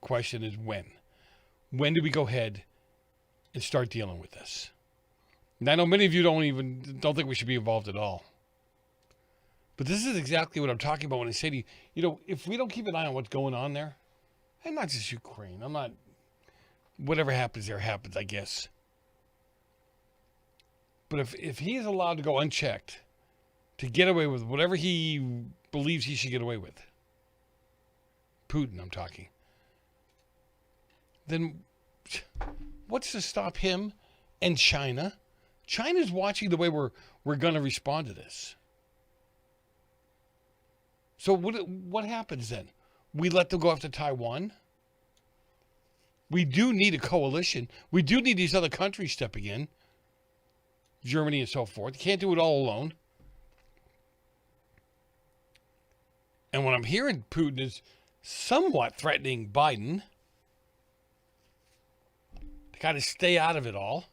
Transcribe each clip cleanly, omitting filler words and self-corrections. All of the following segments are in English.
question is when. When do we go ahead and start dealing with this? And I know many of you don't think we should be involved at all. But this is exactly what I'm talking about when I say to you, if we don't keep an eye on what's going on there, and not just Ukraine, whatever happens there happens, I guess. But if he is allowed to go unchecked, to get away with whatever he believes he should get away with, Putin, I'm talking, then what's to stop him and China? China's watching the way we're going to respond to this. So what happens then? We let them go after Taiwan? We do need a coalition. We do need these other countries stepping in. Germany and so forth. You can't do it all alone. And what I'm hearing Putin is somewhat threatening Biden to kind of stay out of it all.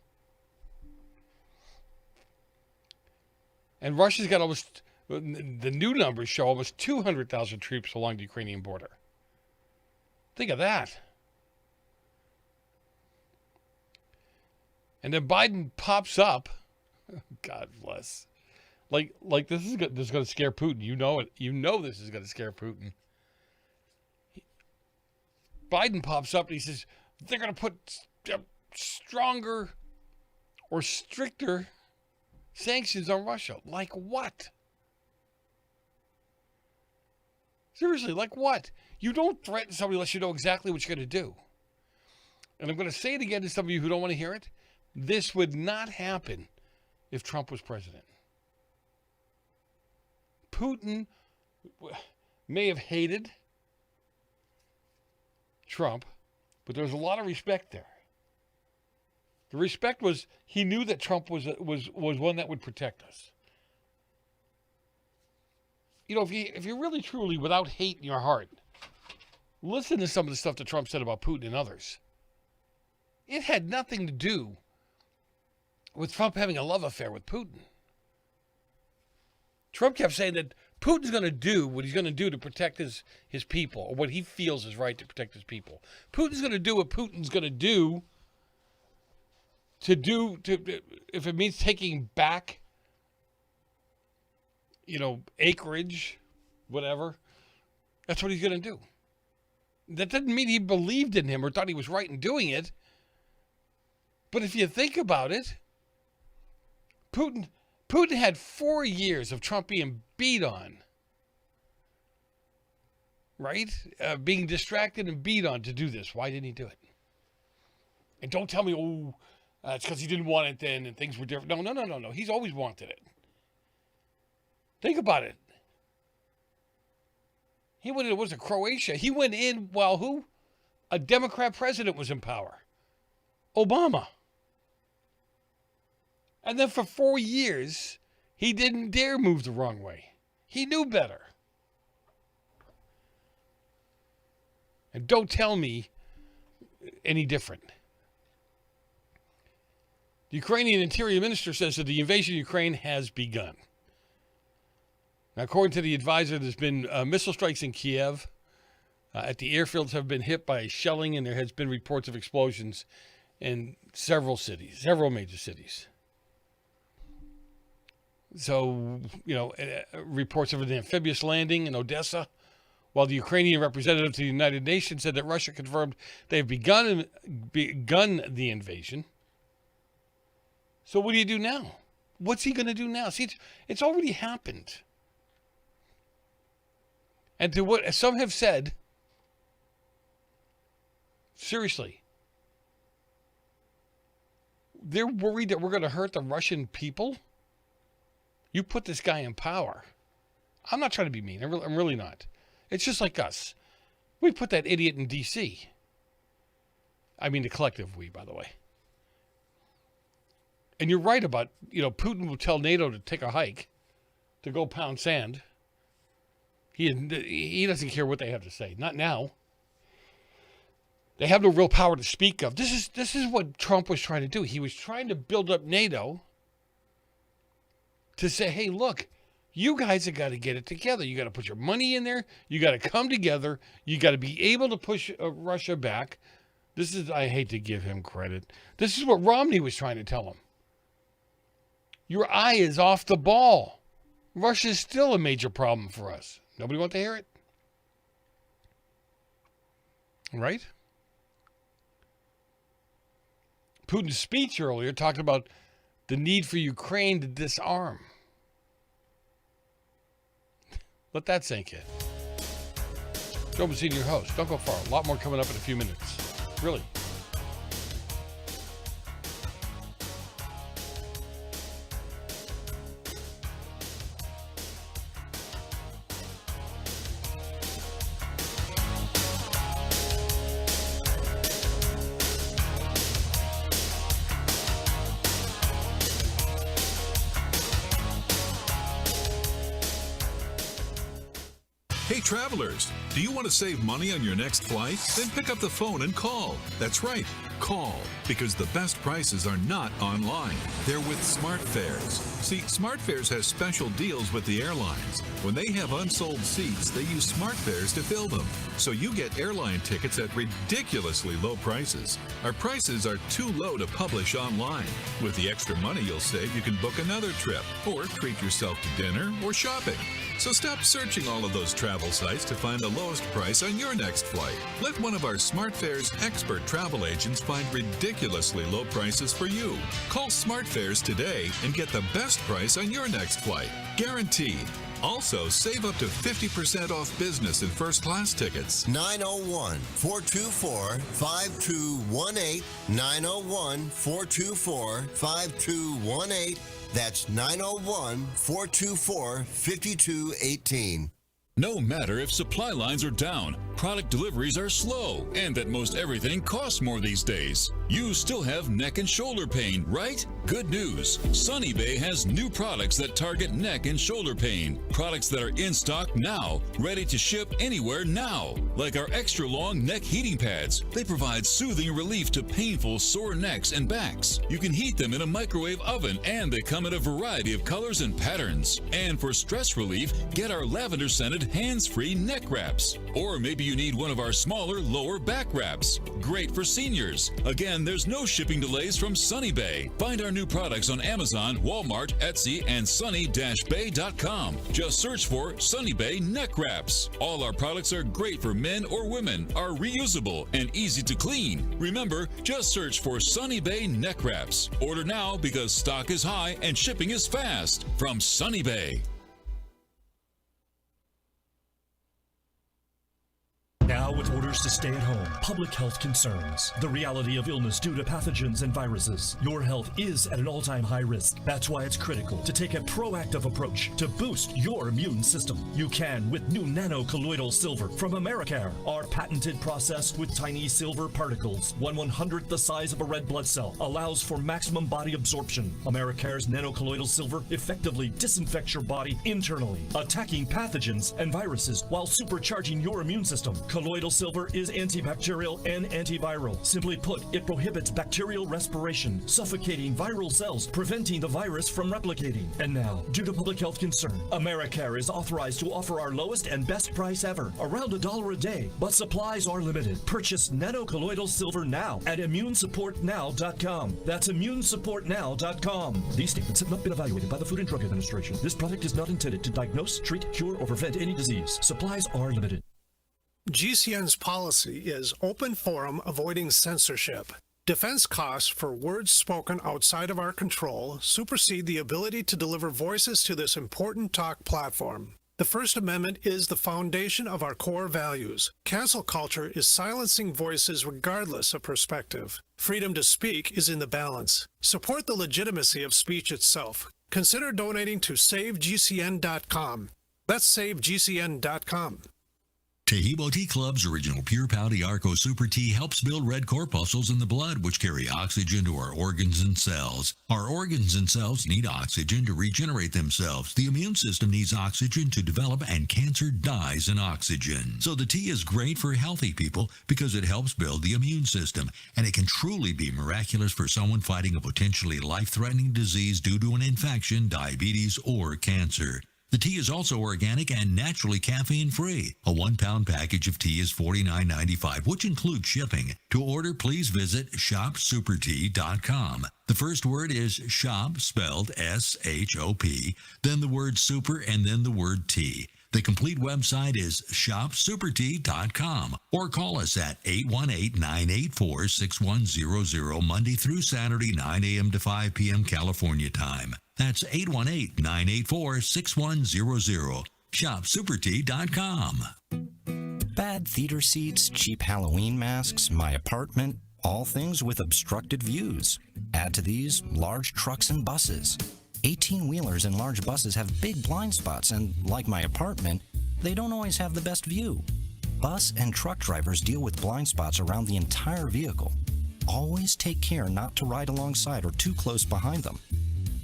And Russia's got the new numbers show almost 200,000 troops along the Ukrainian border. Think of that. And then Biden pops up. God bless. Like this is going to scare Putin. You know it. You know this is going to scare Putin. Biden pops up and he says they're going to put stronger or stricter sanctions on Russia. Like what? Seriously, like what? You don't threaten somebody unless you know exactly what you're going to do. And I'm going to say it again to some of you who don't want to hear it. This would not happen if Trump was president. Putin may have hated Trump, but there was a lot of respect there. The respect was he knew that Trump was one that would protect us. If you're really truly without hate in your heart, listen to some of the stuff that Trump said about Putin and others. It had nothing to do with Trump having a love affair with Putin. Trump kept saying that Putin's going to do what he's going to do to protect his people, or what he feels is right to protect his people. Putin's going to do what Putin's going to do if it means taking back, acreage, whatever. That's what he's going to do. That doesn't mean he believed in him or thought he was right in doing it. But if you think about it, Putin had 4 years of Trump being beat on, right? Being distracted and beat on to do this. Why didn't he do it? And don't tell me, it's because he didn't want it then and things were different. No. He's always wanted it. Think about it. He went in, was it Croatia? He went in while who? A Democrat president was in power. Obama. And then for 4 years, he didn't dare move the wrong way. He knew better. And don't tell me any different. The Ukrainian Interior Minister says that the invasion of Ukraine has begun. Now, according to the advisor, there's been missile strikes in Kiev. At the airfields have been hit by shelling, and there has been reports of explosions in several major cities. So, reports of an amphibious landing in Odessa, while the Ukrainian representative to the United Nations said that Russia confirmed they have begun the invasion. So what do you do now? What's he going to do now? See, it's already happened. And to what some have said, seriously, they're worried that we're going to hurt the Russian people. You put this guy in power. I'm not trying to be mean. I'm really not. It's just like us. We put that idiot in D.C. I mean the collective we, by the way. And you're right about, Putin will tell NATO to take a hike, to go pound sand. He doesn't care what they have to say. Not now. They have no real power to speak of. This is what Trump was trying to do. He was trying to build up NATO to say, hey, look, You guys have got to get it together. You got to put your money in there. You got to come together. You got to be able to push Russia back. This is, I hate to give him credit. This is what Romney was trying to tell him. Your eye is off the ball. Russia is still a major problem for us. Nobody wants to hear it? Right? Putin's speech earlier talked about the need for Ukraine to disarm. Let that sink in. Joe Messina, your host. Don't go far. A lot more coming up in a few minutes. Really. Hey travelers, do you want to save money on your next flight? Then pick up the phone and call. That's right, call, because the best prices are not online. They're with SmartFares. See, SmartFares has special deals with the airlines. When they have unsold seats, they use SmartFares to fill them. So you get airline tickets at ridiculously low prices. Our prices are too low to publish online. With the extra money you'll save, you can book another trip or treat yourself to dinner or shopping. So stop searching all of those travel sites to find the lowest price on your next flight. Let one of our SmartFares expert travel agents find ridiculously low prices for you. Call SmartFares today and get the best price on your next flight. Guaranteed. Also, save up to 50% off business and first class tickets. 901-424-5218. 901-424-5218. That's 901-424-5218. No matter if supply lines are down, product deliveries are slow, and that most everything costs more these days, you still have neck and shoulder pain, right? Good news. Sunny Bay has new products that target neck and shoulder pain. Products that are in stock now, ready to ship anywhere now. Like our extra long neck heating pads. They provide soothing relief to painful sore necks and backs. You can heat them in a microwave oven, and they come in a variety of colors and patterns. And for stress relief, get our lavender scented hands-free neck wraps. Or maybe you need one of our smaller lower back wraps. Great for seniors. Again, there's no shipping delays from Sunny Bay. Find our new products on Amazon, Walmart, Etsy, and sunny-bay.com. Just search for Sunny Bay neck wraps. All our products are great for men or women, are reusable and easy to clean. Remember, just search for Sunny Bay neck wraps. Order now because stock is high and shipping is fast from Sunny Bay. Now with orders to stay at home, public health concerns, the reality of illness due to pathogens and viruses, your health is at an all-time high risk. That's why it's critical to take a proactive approach to boost your immune system. You can with new nano-colloidal silver from Americare, our patented process with tiny silver particles, 1/100th the size of a red blood cell, allows for maximum body absorption. Americare's nano-colloidal silver effectively disinfects your body internally, attacking pathogens and viruses while supercharging your immune system. Colloidal silver is antibacterial and antiviral. Simply put, it prohibits bacterial respiration, suffocating viral cells, preventing the virus from replicating. And now, due to public health concern, Americare is authorized to offer our lowest and best price ever, around $1 a day, but supplies are limited. Purchase nano-colloidal silver now at immunesupportnow.com. That's immunesupportnow.com. These statements have not been evaluated by the Food and Drug Administration. This product is not intended to diagnose, treat, cure, or prevent any disease. Supplies are limited. GCN's policy is open forum avoiding censorship. Defense costs for words spoken outside of our control supersede the ability to deliver voices to this important talk platform. The First Amendment is the foundation of our core values. Cancel culture is silencing voices regardless of perspective. Freedom to speak is in the balance. Support the legitimacy of speech itself. Consider donating to SaveGCN.com. That's SaveGCN.com. Taheebo Tea Club's original Pure Pouty Arco Super Tea helps build red corpuscles in the blood, which carry oxygen to our organs and cells. Our organs and cells need oxygen to regenerate themselves. The immune system needs oxygen to develop, and cancer dies in oxygen. So the tea is great for healthy people because it helps build the immune system, and it can truly be miraculous for someone fighting a potentially life-threatening disease due to an infection, diabetes, or cancer. The tea is also organic and naturally caffeine-free. A 1-pound package of tea is $49.95, which includes shipping. To order, please visit shopsupertea.com. The first word is shop, spelled S-H-O-P, then the word super, and then the word tea. The complete website is shopsupertea.com, or call us at 818-984-6100 Monday through Saturday, 9 a.m. to 5 p.m. California time. That's 818-984-6100. Shopsupertea.com. Bad theater seats, cheap Halloween masks, my apartment, all things with obstructed views. Add to these large trucks and buses. 18-wheelers and large buses have big blind spots, and like my apartment, they don't always have the best view. Bus and truck drivers deal with blind spots around the entire vehicle. Always take care not to ride alongside or too close behind them.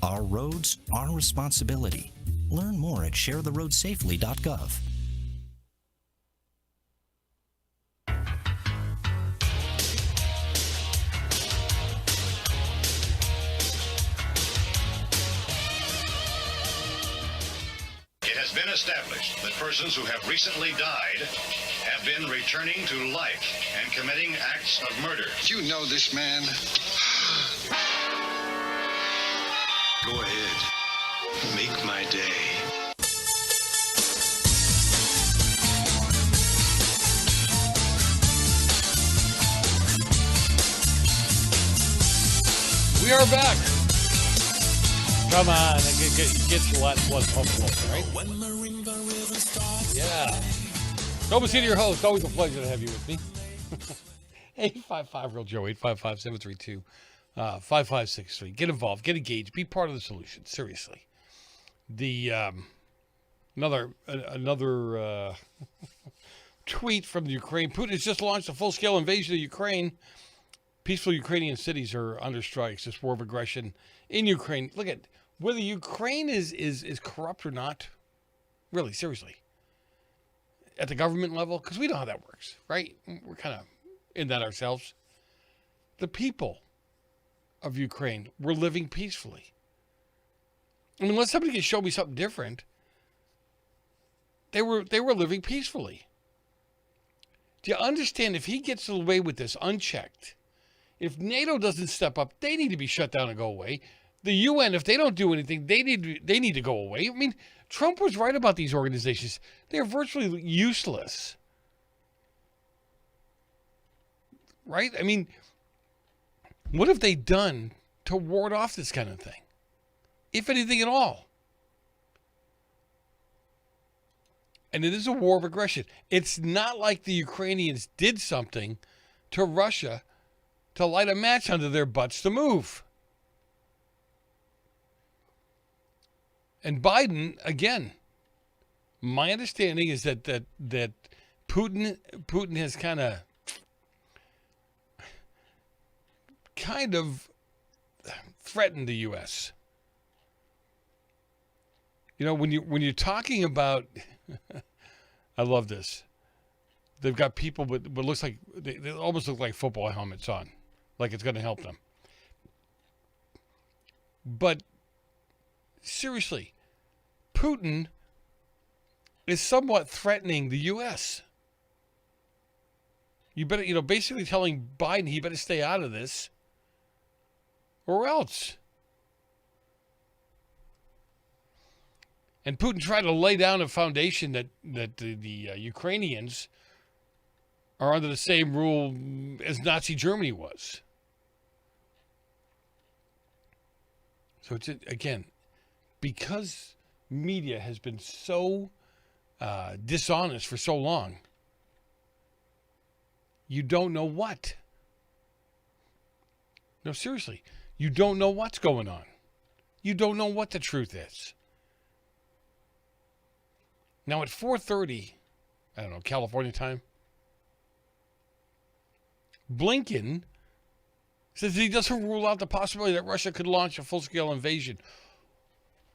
Our roads, our responsibility. Learn more at sharetheroadsafely.gov. It has been established that persons who have recently died have been returning to life and committing acts of murder. You know this man. Go ahead. Make my day. We are back. Come on, it gets a lot more comfortable, right? Yeah. Nova City, your host. Always a pleasure to have you with me. 855 Real Joe, 855-732-5563. Get involved, get engaged, be part of the solution. Seriously. The another tweet from the Ukraine. Putin has just launched a full-scale invasion of Ukraine. Peaceful Ukrainian cities are under strikes. This war of aggression in Ukraine. Look at whether Ukraine is corrupt or not. Really, seriously. At the government level, because we know how that works, right? We're kind of in that ourselves. The people of Ukraine were living peacefully. I mean, unless somebody can show me something different, they were living peacefully. Do you understand? If he gets away with this unchecked, if NATO doesn't step up, they need to be shut down and go away. The UN, if they don't do anything, they need to go away. I mean, Trump was right about these organizations. They're virtually useless. Right? I mean, what have they done to ward off this kind of thing? If anything at all. And it is a war of aggression. It's not like the Ukrainians did something to Russia to light a match under their butts to move. And Biden, again, my understanding is that Putin has kind of threatened the U.S. You know, when you're talking about, I love this. They've got people, but it looks like they almost look like football helmets on, like it's going to help them. But seriously, Putin is somewhat threatening the U.S. You better, basically telling Biden he better stay out of this, or else. And Putin tried to lay down a foundation that the Ukrainians are under the same rule as Nazi Germany was. So it's, again, because media has been so dishonest for so long, you don't know what. No, seriously, you don't know what's going on. You don't know what the truth is. Now at 4:30, I don't know, California time, Blinken says he doesn't rule out the possibility that Russia could launch a full-scale invasion.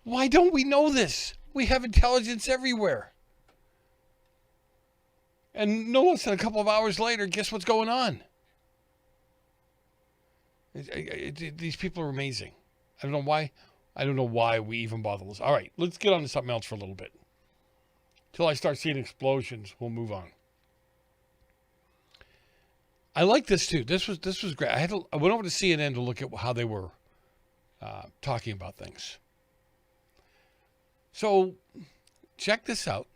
Why don't we know this? We have intelligence everywhere. And no less than a couple of hours later, guess what's going on? These people are amazing. I don't know why. I don't know why we even bother this. All right, let's get on to something else for a little bit. Till I start seeing explosions, we'll move on. I like this too. This was great. I went over to CNN to look at how they were talking about things. So check this out.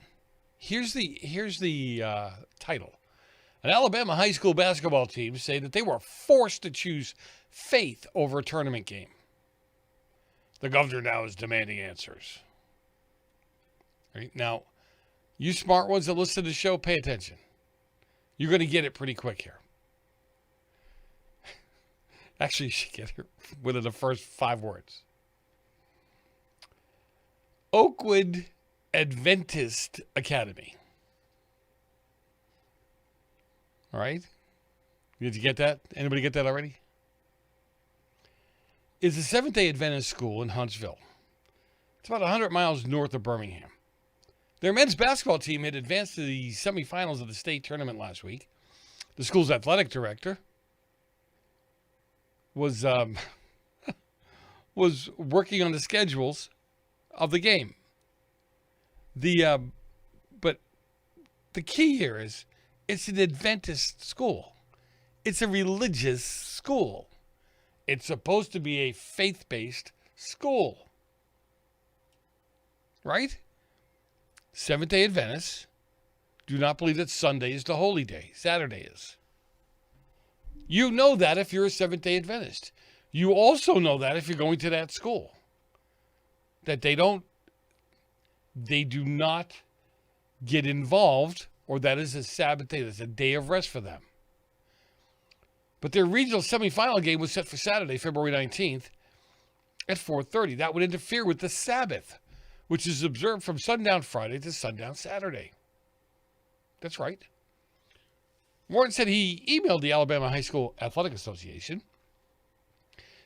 Here's the title. An Alabama high school basketball team say that they were forced to choose faith over a tournament game. The governor now is demanding answers. Right? Now, you smart ones that listen to the show, pay attention. You're going to get it pretty quick here. Actually, you should get it within the first 5 words. Oakwood Adventist Academy. All right? Did you get that? Anybody get that already? Is a Seventh-day Adventist school in Huntsville. It's about 100 miles north of Birmingham. Their men's basketball team had advanced to the semifinals of the state tournament last week. The school's athletic director was working on the schedules of the game. But the key here is it's an Adventist school. It's a religious school. It's supposed to be a faith-based school. Right? Seventh-day Adventists do not believe that Sunday is the holy day. Saturday is. You know that if you're a Seventh-day Adventist. You also know that if you're going to that school. That they do not get involved, or that is a Sabbath day. That's a day of rest for them. But their regional semifinal game was set for Saturday, February 19th at 4:30. That would interfere with the Sabbath, which is observed from sundown Friday to sundown Saturday. That's right. Morton said he emailed the Alabama High School Athletic Association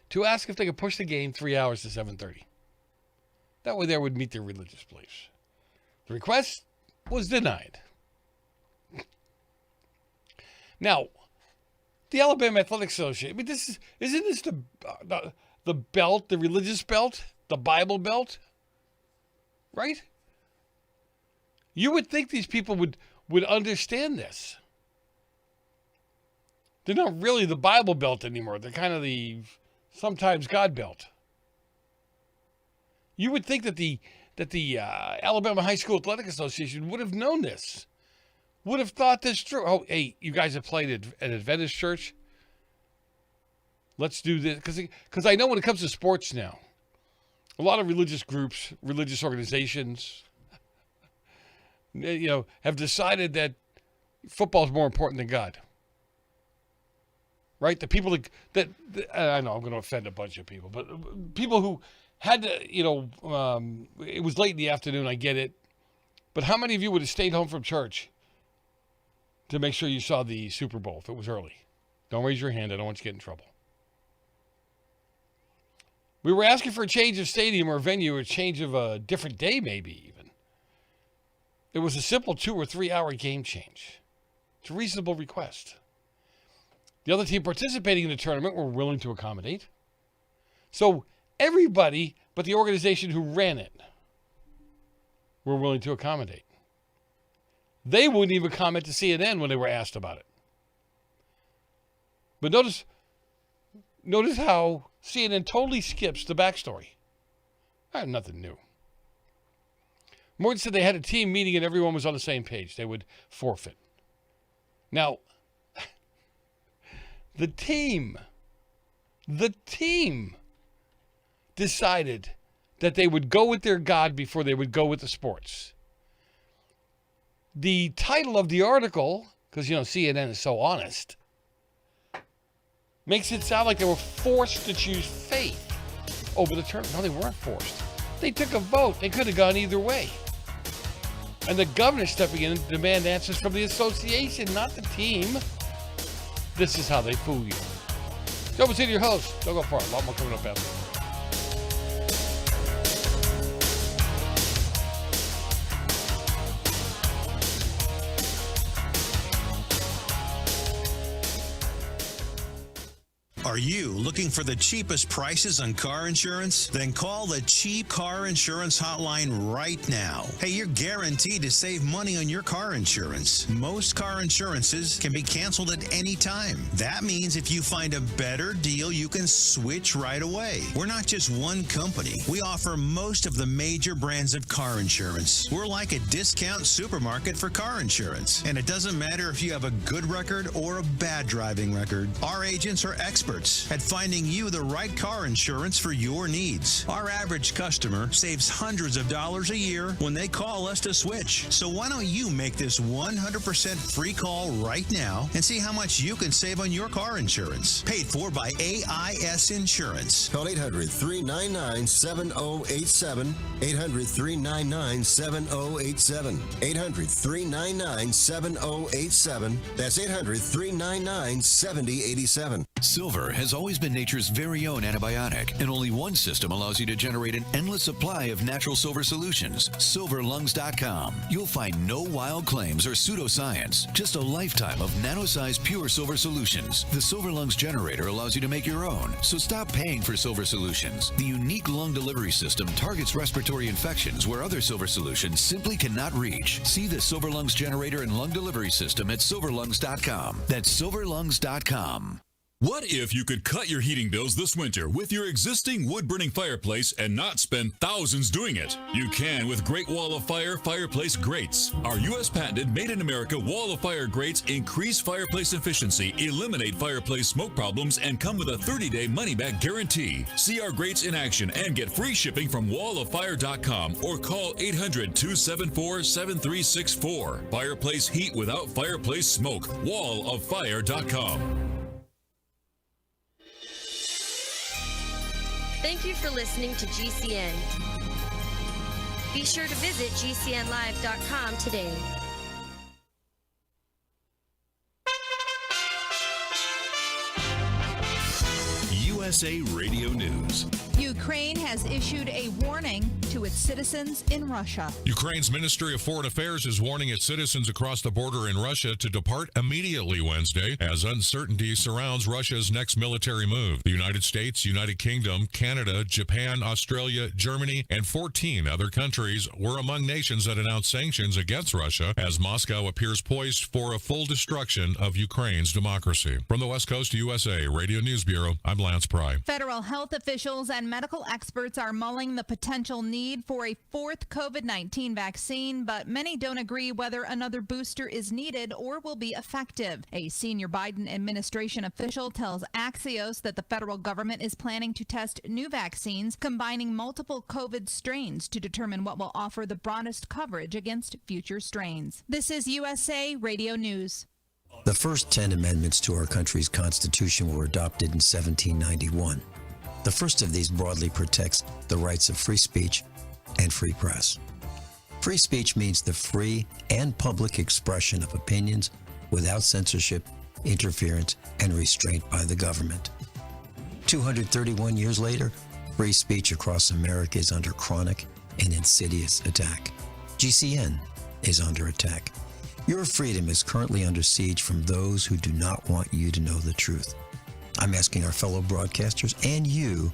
to ask if they could push the game 3 hours to 7:30. That way they would meet their religious beliefs. The request was denied. Now, the Alabama Athletic Association, I mean, isn't this the belt, the religious belt, the Bible belt? Right? You would think these people would understand this. They're not really the Bible belt anymore. They're kind of the sometimes God belt. You would think that the Alabama High School Athletic Association would have known this, would have thought this through. Oh, hey, you guys have played at an Adventist church. Let's do this. Because I know when it comes to sports now, a lot of religious groups, religious organizations, have decided that football is more important than God. Right? The people that I know I'm going to offend a bunch of people, but people who had to, it was late in the afternoon, I get it. But how many of you would have stayed home from church to make sure you saw the Super Bowl if it was early? Don't raise your hand. I don't want you to get in trouble. We were asking for a change of stadium or venue, or a change of a different day, maybe even. It was a simple 2 or 3 hour game change. It's a reasonable request. The other team participating in the tournament were willing to accommodate. So everybody but the organization who ran it were willing to accommodate. They wouldn't even comment to CNN when they were asked about it. But notice how CNN totally skips the backstory. I have nothing new. Morton said they had a team meeting and everyone was on the same page. They would forfeit. Now, the team decided that they would go with their God before they would go with the sports. The title of the article, because, CNN is so honest, makes it sound like they were forced to choose faith over the tournament. No, they weren't forced. They took a vote. They could have gone either way. And the governor stepping in to demand answers from the association, not the team. This is how they fool you. Joe Messina, your host. Don't go far. A lot more coming up after. Are you looking for the cheapest prices on car insurance? Then call the Cheap Car Insurance Hotline right now. Hey, you're guaranteed to save money on your car insurance. Most car insurances can be canceled at any time. That means if you find a better deal, you can switch right away. We're not just one company. We offer most of the major brands of car insurance. We're like a discount supermarket for car insurance. And it doesn't matter if you have a good record or a bad driving record. Our agents are experts at finding you the right car insurance for your needs. Our average customer saves hundreds of dollars a year when they call us to switch. So why don't you make this 100% free call right now and see how much you can save on your car insurance. Paid for by AIS Insurance. Call 800-399-7087. 800-399-7087. 800-399-7087. That's 800-399-7087. Silver has always been nature's very own antibiotic, and only one system allows you to generate an endless supply of natural silver solutions. SilverLungs.com. You'll find no wild claims or pseudoscience, just a lifetime of nano-sized pure silver solutions. The Silver Lungs generator allows you to make your own, so stop paying for silver solutions. The unique lung delivery system targets respiratory infections where other silver solutions simply cannot reach. See the Silver Lungs generator and lung delivery system at SilverLungs.com. That's SilverLungs.com. What if you could cut your heating bills this winter with your existing wood-burning fireplace and not spend thousands doing it? You can with Great Wall of Fire fireplace grates. Our U.S. patented made-in-America Wall of Fire grates increase fireplace efficiency, eliminate fireplace smoke problems, and come with a 30-day money-back guarantee. See our grates in action and get free shipping from walloffire.com or call 800-274-7364. Fireplace heat without fireplace smoke. walloffire.com. Thank you for listening to GCN. Be sure to visit GCNlive.com today. USA Radio News. Ukraine has issued a warning to its citizens in Russia. Ukraine's Ministry of Foreign Affairs is warning its citizens across the border in Russia to depart immediately Wednesday as uncertainty surrounds Russia's next military move. The United States, United Kingdom, Canada, Japan, Australia, Germany, and 14 other countries were among nations that announced sanctions against Russia as Moscow appears poised for a full destruction of Ukraine's democracy. From the West Coast USA Radio News Bureau, I'm Lance Pry. Federal health officials and medical experts are mulling the potential need for a fourth COVID-19 vaccine, but many don't agree whether another booster is needed or will be effective. A senior Biden administration official tells Axios that the federal government is planning to test new vaccines combining multiple COVID strains to determine what will offer the broadest coverage against future strains. This is USA Radio News. The first 10 amendments to our country's Constitution were adopted in 1791. The first of these broadly protects the rights of free speech and free press. Free speech means the free and public expression of opinions without censorship, interference, and restraint by the government. 231 years later, free speech across America is under chronic and insidious attack. GCN is under attack. Your freedom is currently under siege from those who do not want you to know the truth. I'm asking our fellow broadcasters and you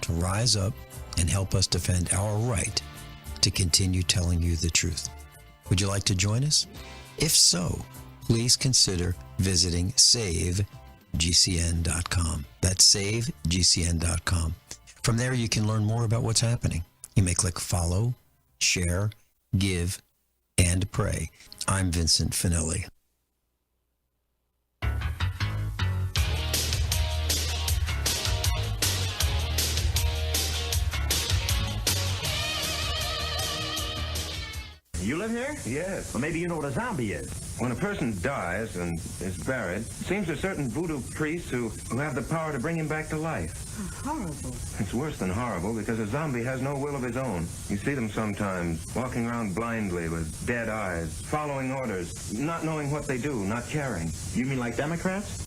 to rise up and help us defend our right to continue telling you the truth. Would you like to join us? If so, please consider visiting SaveGCN.com. That's SaveGCN.com. From there, you can learn more about what's happening. You may click follow, share, give, and pray. I'm Vincent Finelli. You live here? Yes. Well, maybe you know what a zombie is. When a person dies and is buried, it seems there's certain voodoo priests who have the power to bring him back to life. Horrible. It's worse than horrible because a zombie has no will of his own. You see them sometimes walking around blindly with dead eyes, following orders, not knowing what they do, not caring. You mean like Democrats?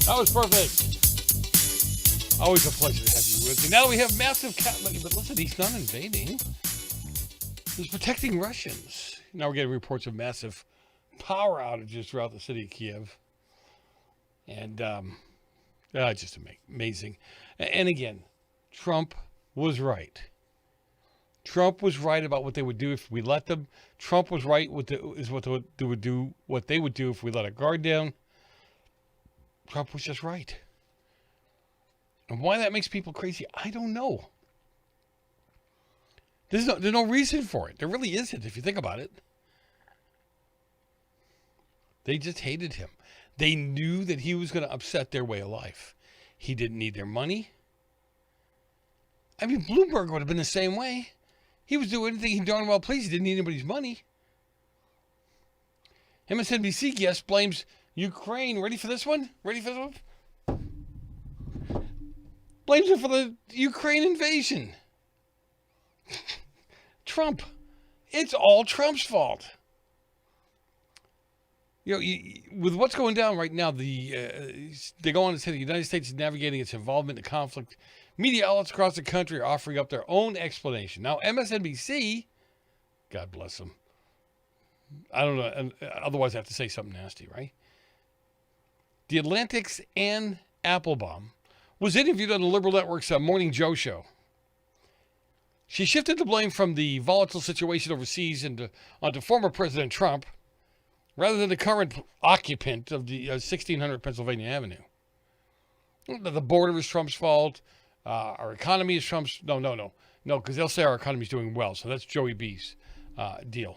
That was perfect. Always a pleasure to have you with me. Now we have massive but listen, he's not invading. He's protecting Russians. Now we're getting reports of massive power outages throughout the city of Kiev. And just amazing. And again, Trump was right. Trump was right about what they would do if we let them. Trump was right what they would do if we let our guard down. Trump was just right. And why that makes people crazy, I don't know. There's no reason for it. There really isn't, if you think about it. They just hated him. They knew that he was going to upset their way of life. He didn't need their money. I mean, Bloomberg would have been the same way. He was doing anything he darn well pleased. He didn't need anybody's money. MSNBC guest blames Ukraine. Ready for this one? Blames her for the Ukraine invasion. Trump. It's all Trump's fault. With what's going down right now, they go on to say the United States is navigating its involvement in the conflict. Media outlets across the country are offering up their own explanation. Now, MSNBC, God bless them. I don't know. Otherwise, I have to say something nasty, right? The Atlantic's Ann Applebaum was interviewed on the Liberal Network's Morning Joe show. She shifted the blame from the volatile situation overseas onto former President Trump, rather than the current occupant of the 1600 Pennsylvania Avenue. The border is Trump's fault. Our economy is Trump's. No, because they'll say our economy is doing well. So that's Joey B's deal.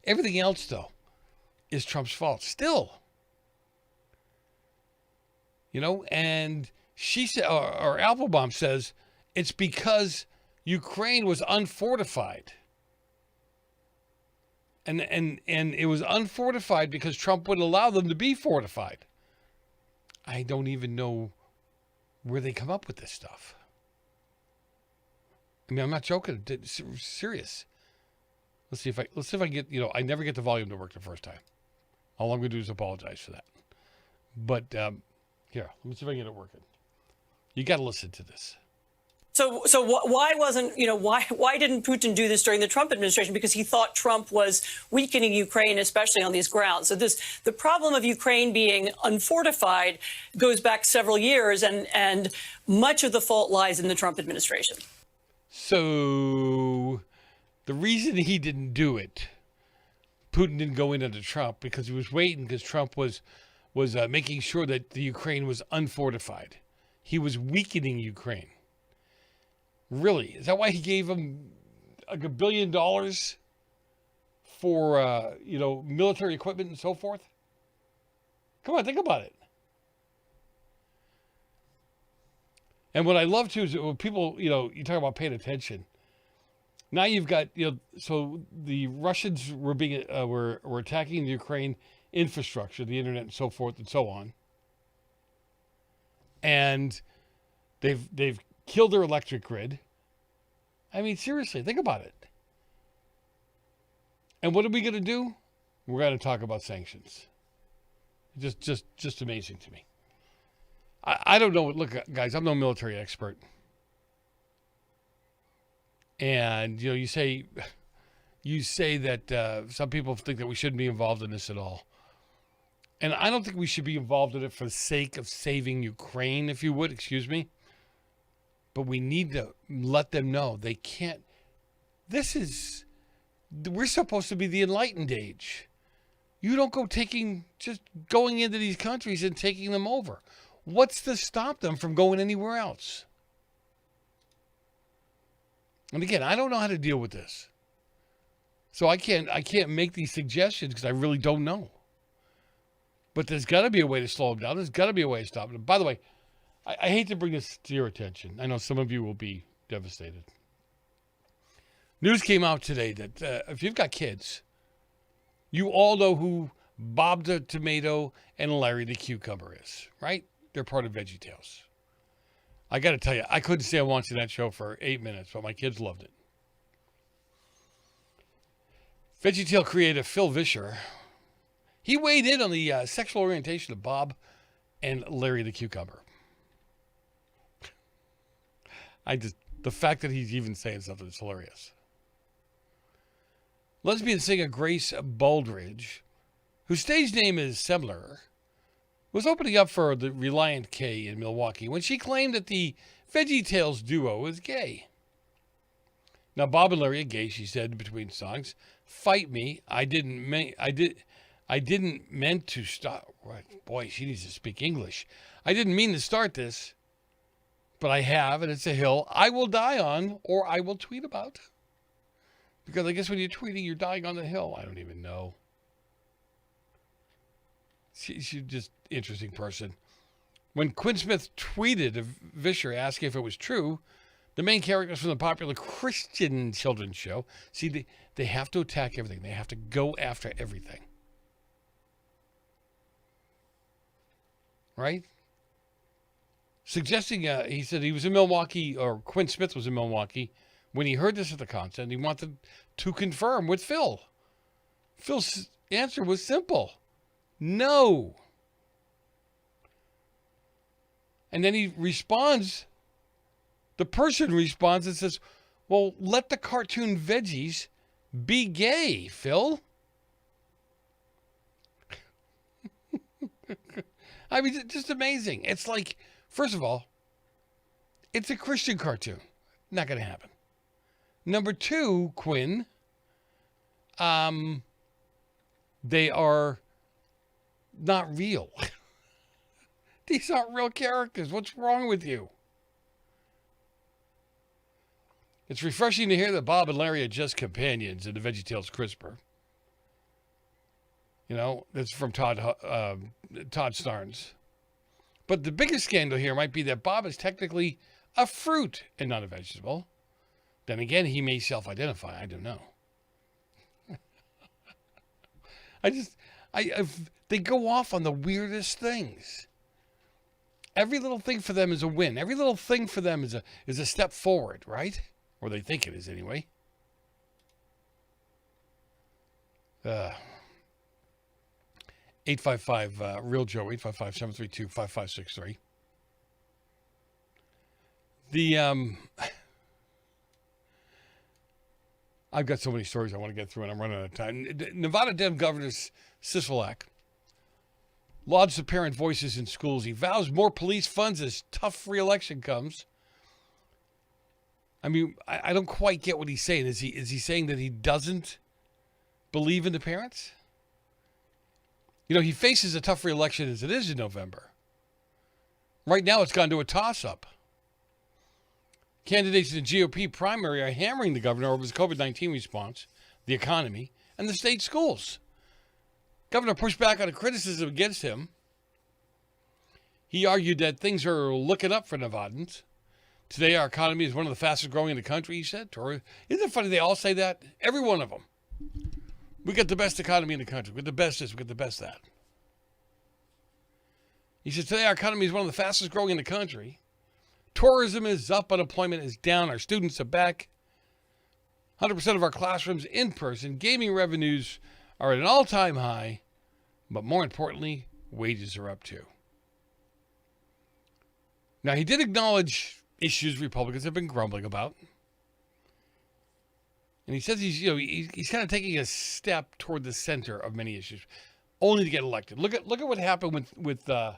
Everything else, though, is Trump's fault still. And she said, or Applebaum says, it's because Ukraine was unfortified. And it was unfortified because Trump wouldn't allow them to be fortified. I don't even know where they come up with this stuff. I mean, I'm not joking. It's serious. Let's see if I can get, I never get the volume to work the first time. All I'm going to do is apologize for that. But here, let me see if I can get it working. You got to listen to this. So why didn't Putin do this during the Trump administration? Because he thought Trump was weakening Ukraine, especially on these grounds. So the problem of Ukraine being unfortified goes back several years, and much of the fault lies in the Trump administration. So the reason he didn't do it, Putin didn't go in under Trump, because he was waiting, because Trump was making sure that the Ukraine was unfortified. He was weakening Ukraine. Really? Is that why he gave him $1 billion for, military equipment and so forth? Come on, think about it. And what I love, too, is when people, you talk about paying attention. Now you've got, so the Russians were attacking the Ukraine infrastructure, the internet and so forth and so on. And they've killed their electric grid. I mean, seriously, think about it. And what are we going to do? We're going to talk about sanctions. Just amazing to me. I don't know. Look, guys, I'm no military expert. And, you say that some people think that we shouldn't be involved in this at all. And I don't think we should be involved in it for the sake of saving Ukraine, if you would, excuse me. But we need to let them know they can't. We're supposed to be the enlightened age. You don't go just going into these countries and taking them over. What's to stop them from going anywhere else? And again, I don't know how to deal with this. So I can't make these suggestions because I really don't know. But there's got to be a way to slow them down. There's got to be a way to stop them. By the way, I hate to bring this to your attention. I know some of you will be devastated. News came out today that if you've got kids, you all know who Bob the Tomato and Larry the Cucumber is, right? They're part of VeggieTales. I got to tell you, I couldn't stay on watching that show for 8 minutes, but my kids loved it. VeggieTale creator Phil Vischer, he weighed in on the sexual orientation of Bob and Larry the Cucumber. The fact that he's even saying something is hilarious. Lesbian singer Grace Baldridge, whose stage name is Semler, was opening up for the Reliant K in Milwaukee when she claimed that the VeggieTales duo is gay. Now, Bob and Larry are gay, she said between songs. Fight me. I didn't meant to start. Boy, she needs to speak English. I didn't mean to start this, but I have, and it's a hill I will die on, or I will tweet about. Because I guess when you're tweeting, you're dying on the hill. I don't even know. She's just interesting person. When Quinn Smith tweeted of Vischer asking if it was true, the main characters from the popular Christian children's show, see, they have to attack everything. They have to go after everything. Right? Suggesting, he said he was in Milwaukee, or Quinn Smith was in Milwaukee, when he heard this at the concert, and he wanted to confirm with Phil. Phil's answer was simple. No. And then he responds, the person responds and says, well, let the cartoon veggies be gay, Phil. I mean, just amazing. It's like, first of all, it's a Christian cartoon. Not going to happen. Number two, Quinn, they are not real. These aren't real characters. What's wrong with you? It's refreshing to hear that Bob and Larry are just companions in the VeggieTales CRISPR. You know, that's from Todd Starnes. But the biggest scandal here might be that Bob is technically a fruit and not a vegetable. Then again, he may self-identify. I don't know. They go off on the weirdest things. Every little thing for them is a win. Every little thing for them is a step forward, right? Or they think it is anyway. 855 Real Joe, 855-732-5563. I've got so many stories I want to get through, and I'm running out of time. Nevada Dem Governor Sisolak lodged the parent voices in schools. He vows more police funds as tough re-election comes. I mean, I don't quite get what he's saying. Is he saying that he doesn't believe in the parents? You know, he faces a tough re-election as it is in November. Right now, it's gone to a toss-up. Candidates in the GOP primary are hammering the governor over his COVID-19 response, the economy, and the state schools. Governor pushed back on a criticism against him. He argued that things are looking up for Nevadans. Today, our economy is one of the fastest growing in the country, he said. Isn't it funny they all say that? Every one of them. We got the best economy in the country. We got the best this, we got the best that. He said, today our economy is one of the fastest growing in the country. Tourism is up, unemployment is down, our students are back. 100% of our classrooms in person. Gaming revenues are at an all-time high. But more importantly, wages are up too. Now, he did acknowledge issues Republicans have been grumbling about. And he says he's kind of taking a step toward the center of many issues, only to get elected. Look at what happened with the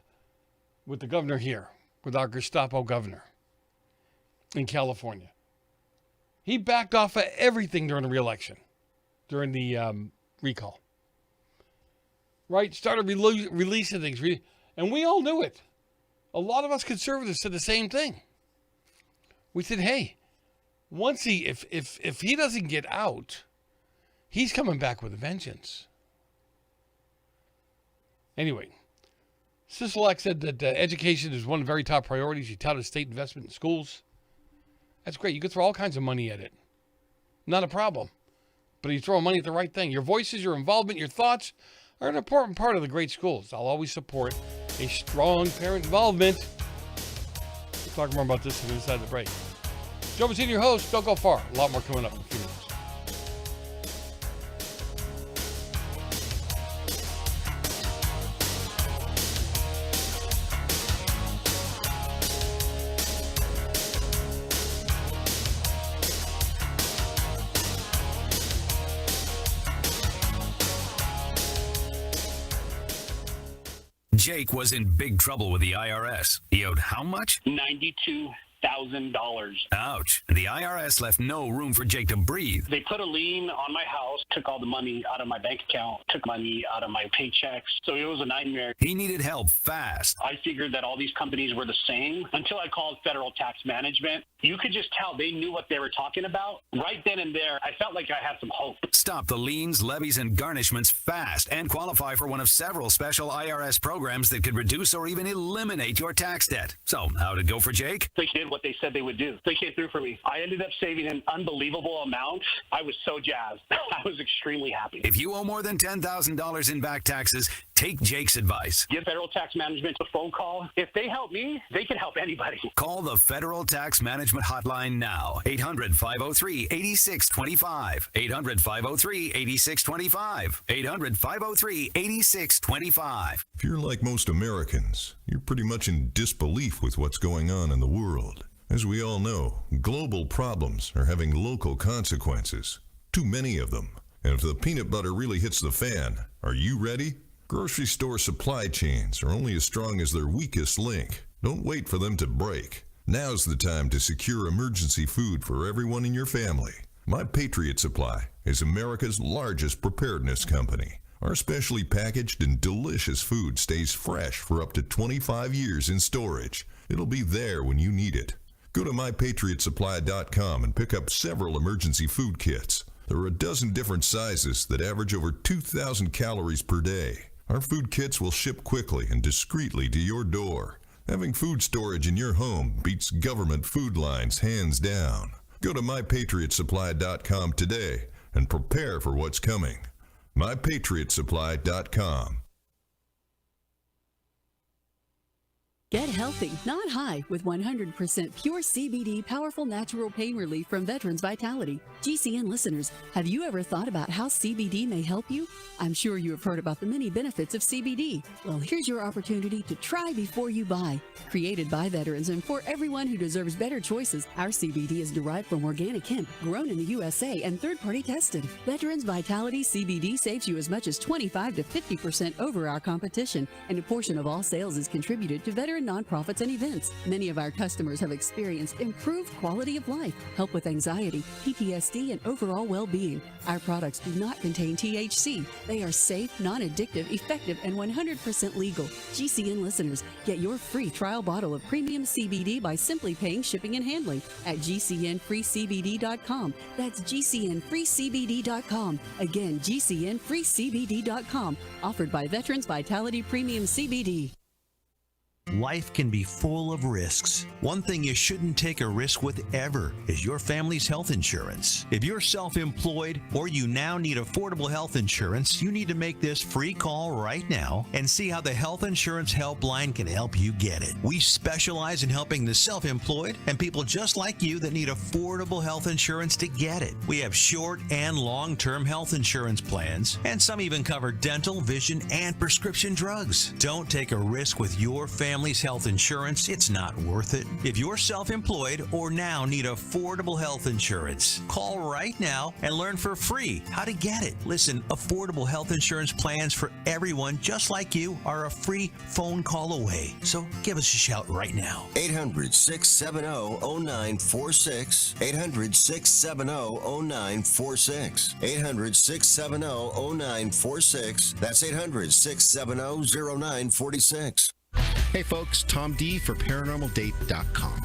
governor here, with our Gestapo governor in California. He backed off of everything during the re-election, during the recall. Right? Started releasing things. And we all knew it. A lot of us conservatives said the same thing. We said, hey, once if he doesn't get out, he's coming back with a vengeance. Anyway, Sisolak said that education is one of the very top priorities. He touted state investment in schools. That's great. You could throw all kinds of money at it. Not a problem. But you throw money at the right thing. Your voices, your involvement, your thoughts are an important part of the great schools. I'll always support a strong parent involvement. We'll talk more about this inside the break. Joe Mazzini, your host. Don't go far. A lot more coming up in a few minutes. Jake was in big trouble with the IRS. He owed how much? $92,000. Ouch. The IRS left no room for Jake to breathe. They put a lien on my house, took all the money out of my bank account, took money out of my paychecks. So it was a nightmare. He needed help fast. I figured that all these companies were the same until I called Federal Tax Management. You could just tell they knew what they were talking about. Right then and there, I felt like I had some hope. Stop the liens, levies, and garnishments fast and qualify for one of several special IRS programs that could reduce or even eliminate your tax debt. So, how'd it go for Jake? They did what they said they would do. They came through for me. I ended up saving an unbelievable amount. I was so jazzed. I was extremely happy. If you owe more than $10,000 in back taxes, take Jake's advice. Give Federal Tax Management a phone call. If they help me, they can help anybody. Call the Federal Tax Management Hotline now. 800-503-8625. 800-503-8625. 800-503-8625. If you're like most Americans, you're pretty much in disbelief with what's going on in the world. As we all know, global problems are having local consequences. Too many of them. And if the peanut butter really hits the fan, are you ready? Grocery store supply chains are only as strong as their weakest link. Don't wait for them to break. Now's the time to secure emergency food for everyone in your family. My Patriot Supply is America's largest preparedness company. Our specially packaged and delicious food stays fresh for up to 25 years in storage. It'll be there when you need it. Go to mypatriotsupply.com and pick up several emergency food kits. There are a dozen different sizes that average over 2,000 calories per day. Our food kits will ship quickly and discreetly to your door. Having food storage in your home beats government food lines hands down. Go to mypatriotsupply.com today and prepare for what's coming. mypatriotsupply.com. Get healthy, not high, with 100% pure CBD powerful natural pain relief from Veterans Vitality. GCN listeners, have you ever thought about how CBD may help you? I'm sure you have heard about the many benefits of CBD. Well, here's your opportunity to try before you buy. Created by veterans and for everyone who deserves better choices, our CBD is derived from organic hemp, grown in the USA and third-party tested. Veterans Vitality CBD saves you as much as 25 to 50% over our competition, and a portion of all sales is contributed to veteran nonprofits and events. Many of our customers have experienced improved quality of life, help with anxiety, PTSD, and overall well-being. Our products do not contain THC. They are safe, non-addictive, effective, and 100% legal. GCN listeners, get your free trial bottle of premium CBD by simply paying shipping and handling at GCNFreeCBD.com. That's GCNFreeCBD.com. Again, GCNFreeCBD.com. Offered by Veterans Vitality Premium CBD. Life can be full of risks. One thing you shouldn't take a risk with ever is your family's health insurance. If you're self-employed or you now need affordable health insurance, you need to make this free call right now and see how the Health Insurance Helpline can help you get it. We specialize in helping the self-employed and people just like you that need affordable health insurance to get it. We have short and long-term health insurance plans, and some even cover dental, vision, and prescription drugs. Don't take a risk with your family's health insurance. It's not worth it. If you're self-employed or now need affordable health insurance, call right now and learn for free how to get it. Listen, affordable health insurance plans for everyone just like you are a free phone call away. So give us a shout right now. 800-670-0946. 800-670-0946. 800-670-0946. That's 800-670-0946. Hey folks, Tom D for ParanormalDate.com.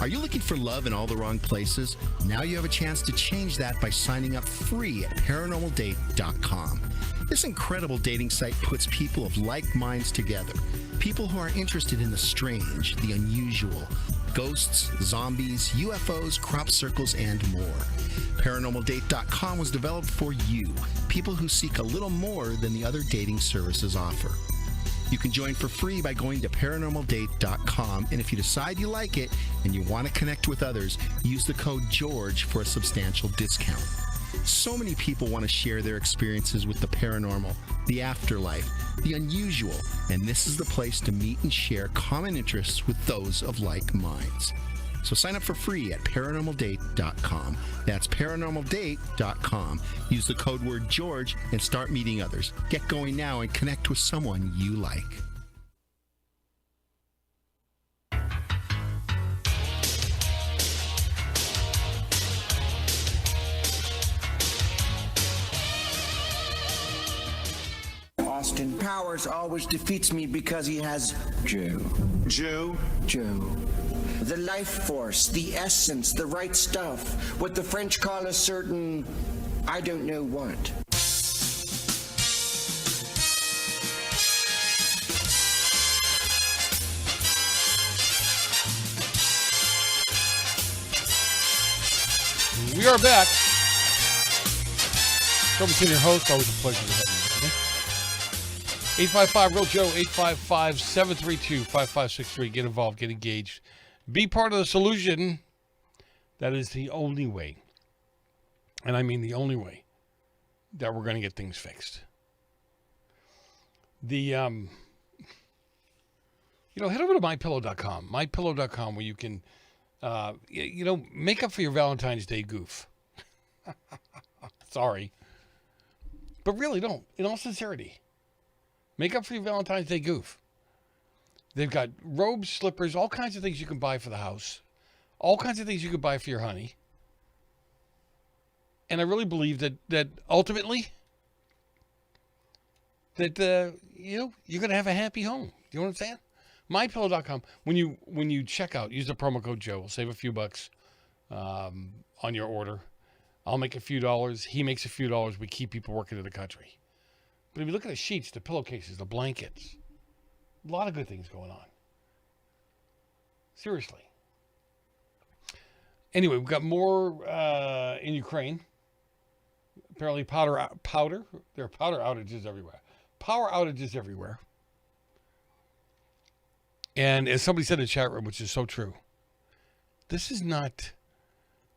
Are you looking for love in all the wrong places? Now you have a chance to change that by signing up free at ParanormalDate.com. This incredible dating site puts people of like minds together. People who are interested in the strange, the unusual, ghosts, zombies, UFOs, crop circles, and more. ParanormalDate.com was developed for you, people who seek a little more than the other dating services offer. You can join for free by going to ParanormalDate.com, and if you decide you like it and you want to connect with others, use the code GEORGE for a substantial discount. So many people want to share their experiences with the paranormal, the afterlife, the unusual, and this is the place to meet and share common interests with those of like minds. So sign up for free at ParanormalDate.com. That's ParanormalDate.com. Use the code word George and start meeting others. Get going now and connect with someone you like. Powers always defeats me because he has Joe. Joe? Joe. The life force, the essence, the right stuff. What the French call a certain, I don't know what. We are back. Toby Tin, your host. Always a pleasure to have you. 855-REAL-JOE, 855-732-5563. Get involved, get engaged. Be part of the solution. That is the only way, and I mean the only way, that we're going to get things fixed. Head over to MyPillow.com. MyPillow.com, where you can, make up for your Valentine's Day goof. Sorry. But really don't. In all sincerity. Make up for your Valentine's Day goof. They've got robes, slippers, all kinds of things you can buy for the house. All kinds of things you can buy for your honey. And I really believe that ultimately, that, you're going to have a happy home. You know what I'm saying? MyPillow.com. When you check out, use the promo code Joe. We'll save a few bucks on your order. I'll make a few dollars. He makes a few dollars. We keep people working in the country. But if you look at the sheets, the pillowcases, the blankets, a lot of good things going on. Seriously. Anyway, we've got more in Ukraine. Apparently there are powder outages everywhere. Power outages everywhere. And as somebody said in the chat room, which is so true, this is not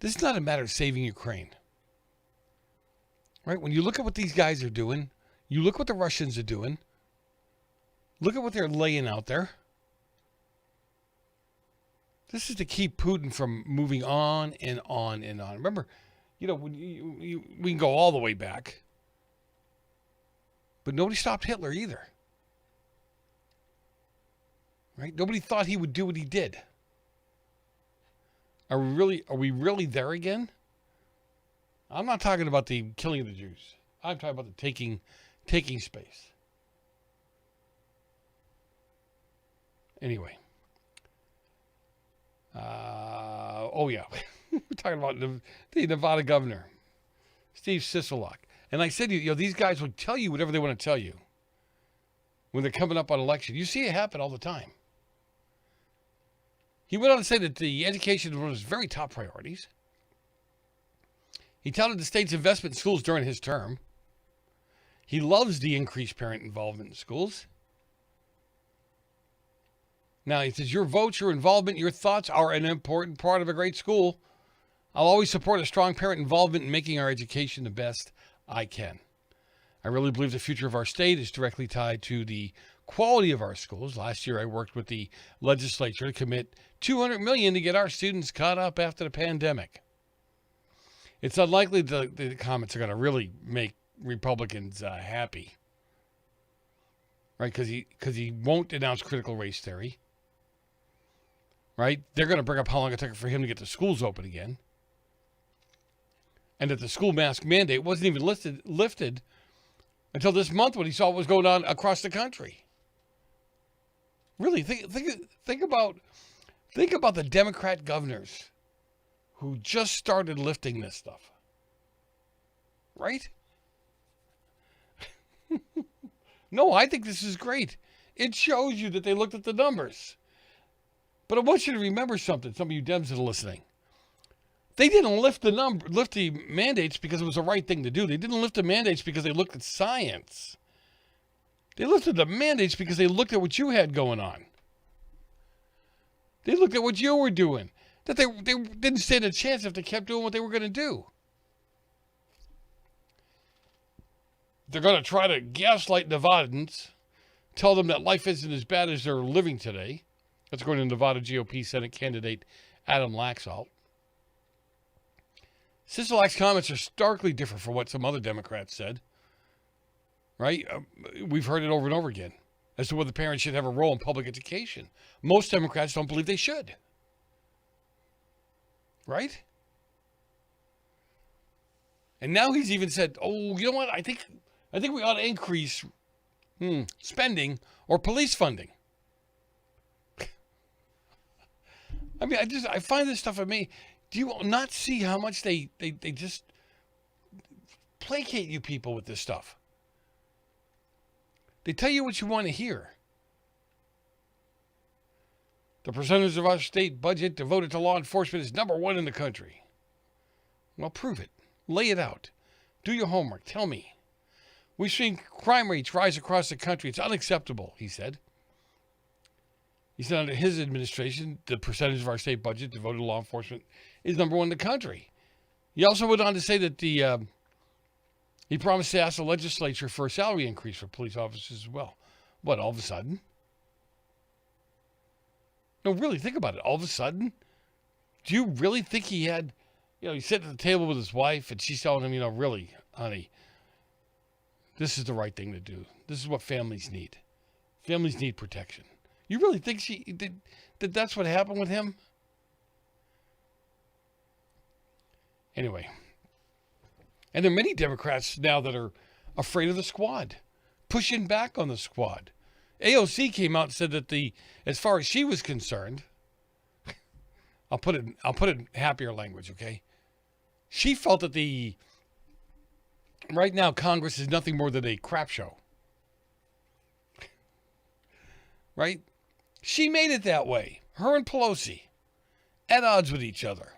a matter of saving Ukraine. Right? When you look at what these guys are doing, you look what the Russians are doing, look at what they're laying out there. This is to keep Putin from moving on and on and on. Remember, when we can go all the way back, but nobody stopped Hitler either. Right? Nobody thought he would do what he did. Are we really there again? I'm not talking about the killing of the Jews. I'm talking about the taking space. Anyway. We're talking about the Nevada governor, Steve Sisolak. And I said, these guys will tell you whatever they want to tell you when they're coming up on election. You see it happen all the time. He went on to say that the education was one of his very top priorities. He touted the state's investment in schools during his term. He loves the increased parent involvement in schools. Now, he says, your votes, your involvement, your thoughts are an important part of a great school. I'll always support a strong parent involvement in making our education the best I can. I really believe the future of our state is directly tied to the quality of our schools. Last year, I worked with the legislature to commit $200 million to get our students caught up after the pandemic. It's unlikely the comments are going to really make Republicans happy, right? Because he won't denounce critical race theory, right? They're going to bring up how long it took for him to get the schools open again, and that the school mask mandate wasn't even lifted until this month when he saw what was going on across the country. Really, think about the Democrat governors who just started lifting this stuff. Right? No, I think this is great. It shows you that they looked at the numbers. But I want you to remember something, some of you Dems that are listening. They didn't lift the mandates because it was the right thing to do. They didn't lift the mandates because they looked at science. They lifted the mandates because they looked at what you had going on. They looked at what you were doing. That they didn't stand a chance if they kept doing what they were going to do. They're going to try to gaslight Nevadans, tell them that life isn't as bad as they're living today. That's according to Nevada GOP Senate candidate Adam Laxalt. Sisolak's comments are starkly different from what some other Democrats said. Right? We've heard it over and over again as to whether parents should have a role in public education. Most Democrats don't believe they should. Right? And now he's even said, you know what? I think we ought to increase spending or police funding. I mean, I find this stuff amazing. Do you not see how much they just placate you people with this stuff? They tell you what you want to hear. The percentage of our state budget devoted to law enforcement is #1 in the country. Well, prove it. Lay it out. Do your homework. Tell me. We've seen crime rates rise across the country. It's unacceptable, he said. He said under his administration, the percentage of our state budget devoted to law enforcement is #1 in the country. He also went on to say that he promised to ask the legislature for a salary increase for police officers as well. What, all of a sudden? No, really, think about it. All of a sudden? Do you really think he had, he's sitting at the table with his wife and she's telling him, really, honey, this is the right thing to do. This is what families need. Families need protection. You really think that's what happened with him? Anyway. And there are many Democrats now that are afraid of the squad, pushing back on the squad. AOC came out and said that as far as she was concerned, I'll put it in happier language, okay? She felt that right now Congress is nothing more than a crap show. Right? She made it that way. Her and Pelosi at odds with each other.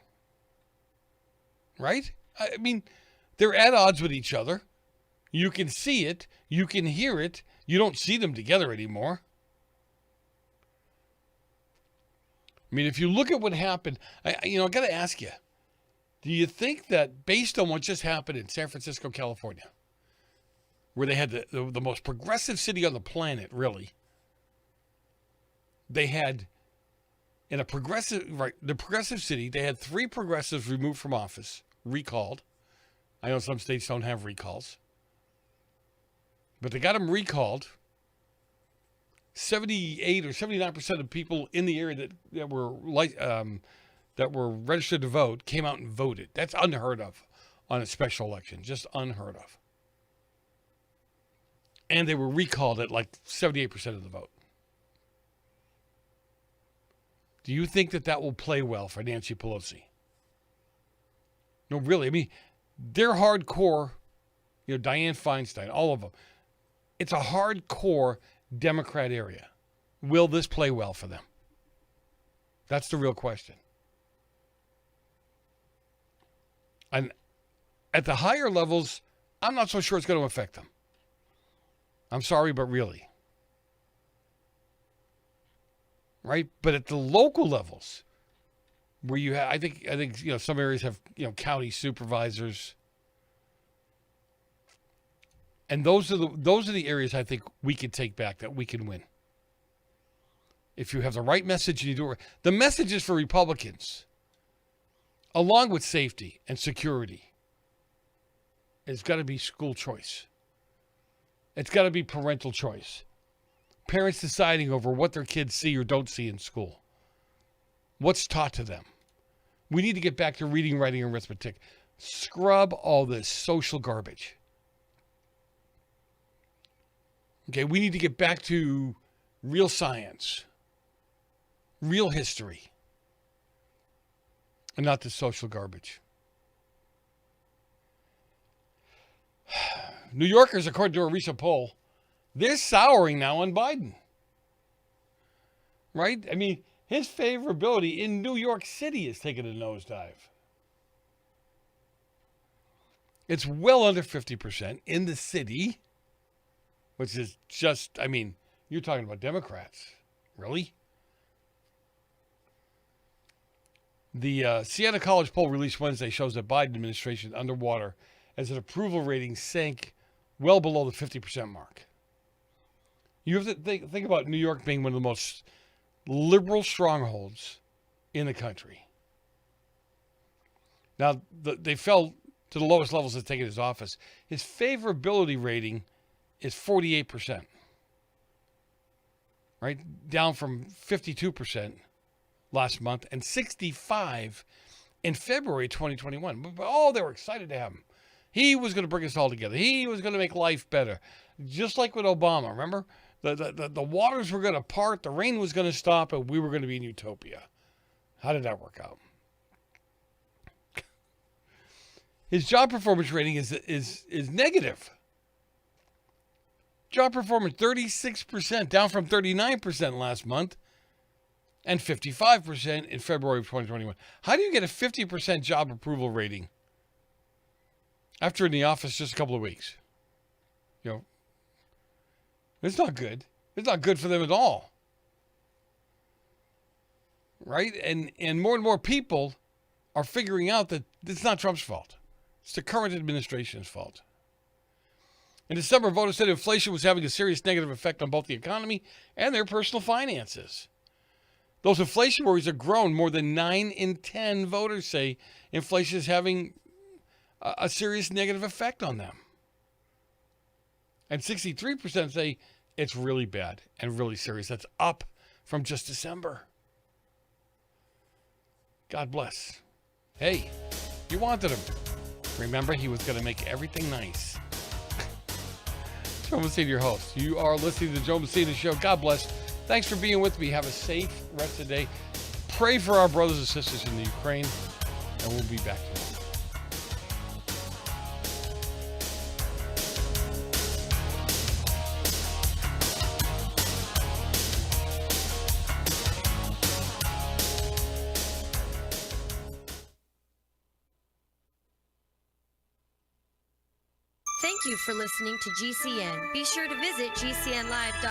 Right? I mean, they're at odds with each other. You can see it. You can hear it. You don't see them together anymore. I mean, if you look at what happened, I got to ask you, do you think that based on what just happened in San Francisco, California, where they had the most progressive city on the planet, really, they had the progressive city, they had 3 progressives removed from office, recalled. I know some states don't have recalls. But they got them recalled. 78 or 79% of people in the area that were registered to vote came out and voted. That's unheard of on a special election. Just unheard of. And they were recalled at like 78% of the vote. Do you think that will play well for Nancy Pelosi? No, really. I mean, they're hardcore, Dianne Feinstein, all of them. It's a hardcore Democrat area. Will this play well for them? That's the real question. And at the higher levels, I'm not so sure it's going to affect them. I'm sorry, but really. Right? But at the local levels, where you have, I think some areas have county supervisors, and those are the areas I think we can take back, that we can win. If you have the right message and you do it. The message is for Republicans, along with safety and security. It's got to be school choice. It's got to be parental choice. Parents deciding over what their kids see or don't see in school. What's taught to them. We need to get back to reading, writing, and arithmetic. Scrub all this social garbage. Okay, we need to get back to real science, real history, and not the social garbage. New Yorkers, according to a recent poll, they're souring now on Biden. Right? I mean, his favorability in New York City is taking a nosedive. It's well under 50% in the city, which is just, you're talking about Democrats. Really? The Siena College poll released Wednesday shows that Biden administration underwater as an approval rating sank well below the 50% mark. You have to think about New York being one of the most liberal strongholds in the country. Now, they fell to the lowest levels of taking his office. His favorability rating is 48%. Right? Down from 52% last month and 65% in February 2021. Oh, they were excited to have him. He was going to bring us all together. He was going to make life better. just like with Obama. Remember? The waters were going to part, the rain was going to stop, and we were going to be in utopia. How did that work out? His job performance rating is negative. Job performance 36%, down from 39% last month, and 55% in February of 2021. How do you get a 50% job approval rating after in the office just a couple of weeks? You know, it's not good. It's not good for them at all. Right? And more people are figuring out that it's not Trump's fault. It's the current administration's fault. In December, voters said inflation was having a serious negative effect on both the economy and their personal finances. Those inflation worries have grown. More than 9 in 10 voters say inflation is having a serious negative effect on them. And 63% say it's really bad and really serious. That's up from just December. God bless. Hey, you wanted him. Remember, he was going to make everything nice. Joe Messina, your host. You are listening to the Joe Messina Show. God bless. Thanks for being with me. Have a safe rest of the day. Pray for our brothers and sisters in the Ukraine, and we'll be back tomorrow. Thank you for listening to GCN. Be sure to visit GCNlive.com